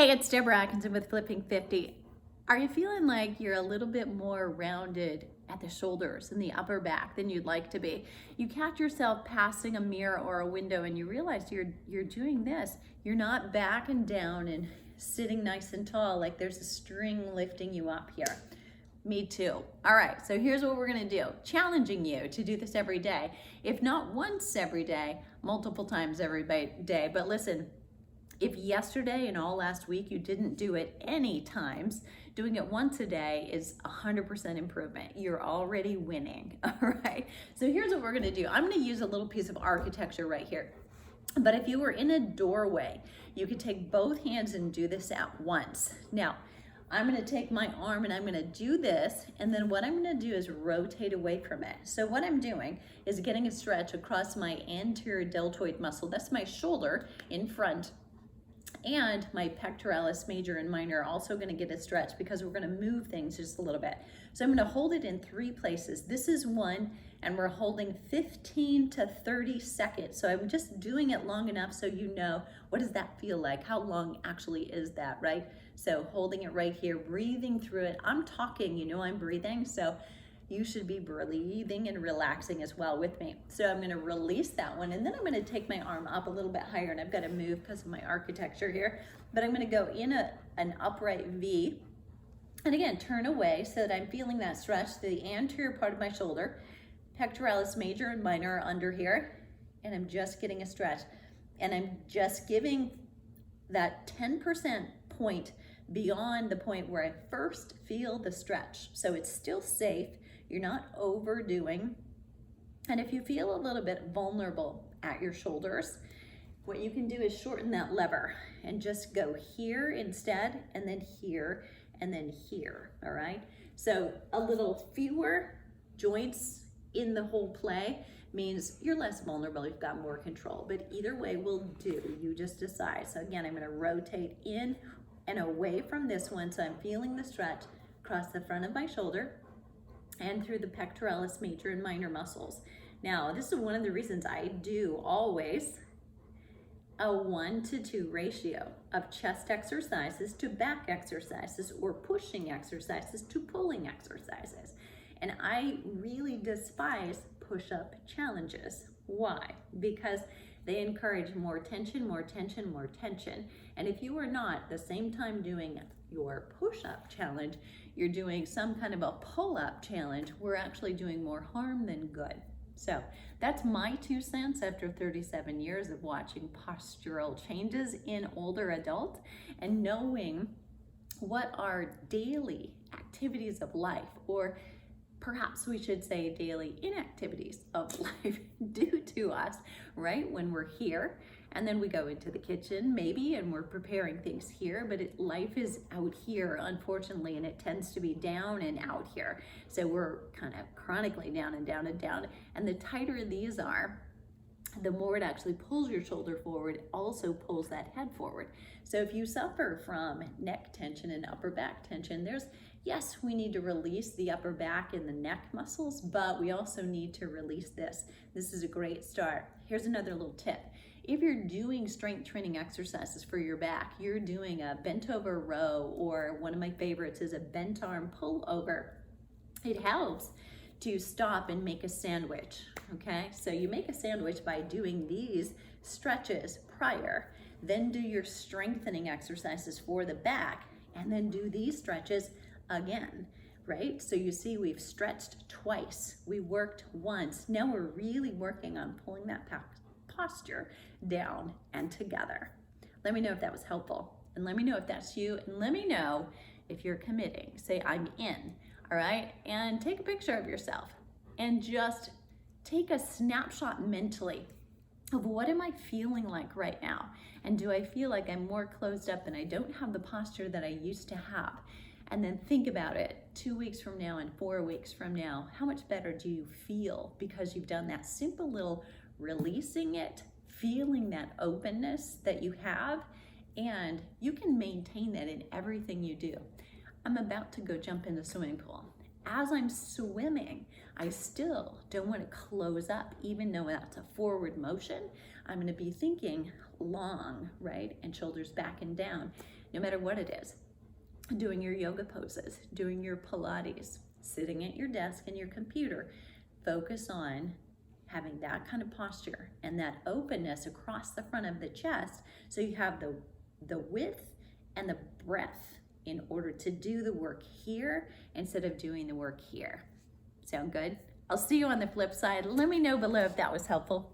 Hey, it's Deborah Atkinson with Flipping 50. Are you feeling like you're a little bit more rounded at the shoulders and the upper back than you'd like to be? You catch yourself passing a mirror or a window and you realize you're doing this. You're not backing down and sitting nice and tall like there's a string lifting you up here. Me too. All right, so here's what we're gonna do. Challenging you to do this every day. If not once every day, multiple times every day. But listen, if yesterday and all last week you didn't do it any times, doing it once a day is 100% improvement. You're already winning, all right? So here's what we're gonna do. I'm gonna use a little piece of architecture right here. But if you were in a doorway, you could take both hands and do this at once. Now, I'm gonna take my arm and I'm gonna do this, and then what I'm gonna do is rotate away from it. So what I'm doing is getting a stretch across my anterior deltoid muscle. That's my shoulder in front. And my pectoralis major and minor are also going to get a stretch because we're going to move things just a little bit. So I'm going to hold it in 3 places. This is one, and we're holding 15 to 30 seconds. So I'm just doing it long enough so you know, what does that feel like? How long actually is that, right? So holding it right here, breathing through it. I'm talking, you know I'm breathing, so you should be breathing and relaxing as well with me. So I'm gonna release that one, and then I'm gonna take my arm up a little bit higher, and I've gotta move because of my architecture here, but I'm gonna go in an upright V, and again, turn away so that I'm feeling that stretch to the anterior part of my shoulder. Pectoralis major and minor are under here, and I'm just getting a stretch. And I'm just giving that 10% point beyond the point where I first feel the stretch. So it's still safe. You're not overdoing. And if you feel a little bit vulnerable at your shoulders, what you can do is shorten that lever and just go here instead, and then here, and then here, all right? So a little fewer joints in the whole play means you're less vulnerable, you've got more control, but either way will do, you just decide. So again, I'm gonna rotate in and away from this one, so I'm feeling the stretch across the front of my shoulder and through the pectoralis major and minor muscles. Now, this is one of the reasons I do always a 1-to-2 ratio of chest exercises to back exercises, or pushing exercises to pulling exercises. And I really despise push-up challenges. Why? Because they encourage more tension, more tension, more tension. And if you are not at the same time doing your push-up challenge, you're doing some kind of a pull-up challenge, we're actually doing more harm than good. So that's my 2 cents after 37 years of watching postural changes in older adults and knowing what our daily activities of life, or perhaps we should say daily inactivities of life, do to us, right? When we're here, and then we go into the kitchen maybe, and we're preparing things here, but life is out here, unfortunately, and it tends to be down and out here. So we're kind of chronically down and down and down. And the tighter these are, the more it actually pulls your shoulder forward, also pulls that head forward. So if you suffer from neck tension and upper back tension, yes, we need to release the upper back and the neck muscles, but we also need to release this. This is a great start. Here's another little tip. If you're doing strength training exercises for your back, you're doing a bent over row, or one of my favorites is a bent arm pull over, it helps to stop and make a sandwich, okay? So you make a sandwich by doing these stretches prior, then do your strengthening exercises for the back, and then do these stretches again, right? So you see we've stretched twice, we worked once, now we're really working on pulling that posture down and together. Let me know if that was helpful, and let me know if that's you, and let me know if you're committing. Say, I'm in, all right? And take a picture of yourself and just take a snapshot mentally of what am I feeling like right now? And do I feel like I'm more closed up and I don't have the posture that I used to have? And then think about it 2 weeks from now and 4 weeks from now. How much better do you feel because you've done that simple little releasing it, feeling that openness that you have, and you can maintain that in everything you do. I'm about to go jump in the swimming pool, as I'm swimming, I still don't want to close up, even though that's a forward motion. I'm going to be thinking long, right? And shoulders back and down, no matter what it is. Doing your yoga poses, doing your Pilates, sitting at your desk and your computer. Focus on having that kind of posture and that openness across the front of the chest, so you have the width and the breadth in order to do the work here instead of doing the work here. Sound good? I'll see you on the flip side. Let me know below if that was helpful.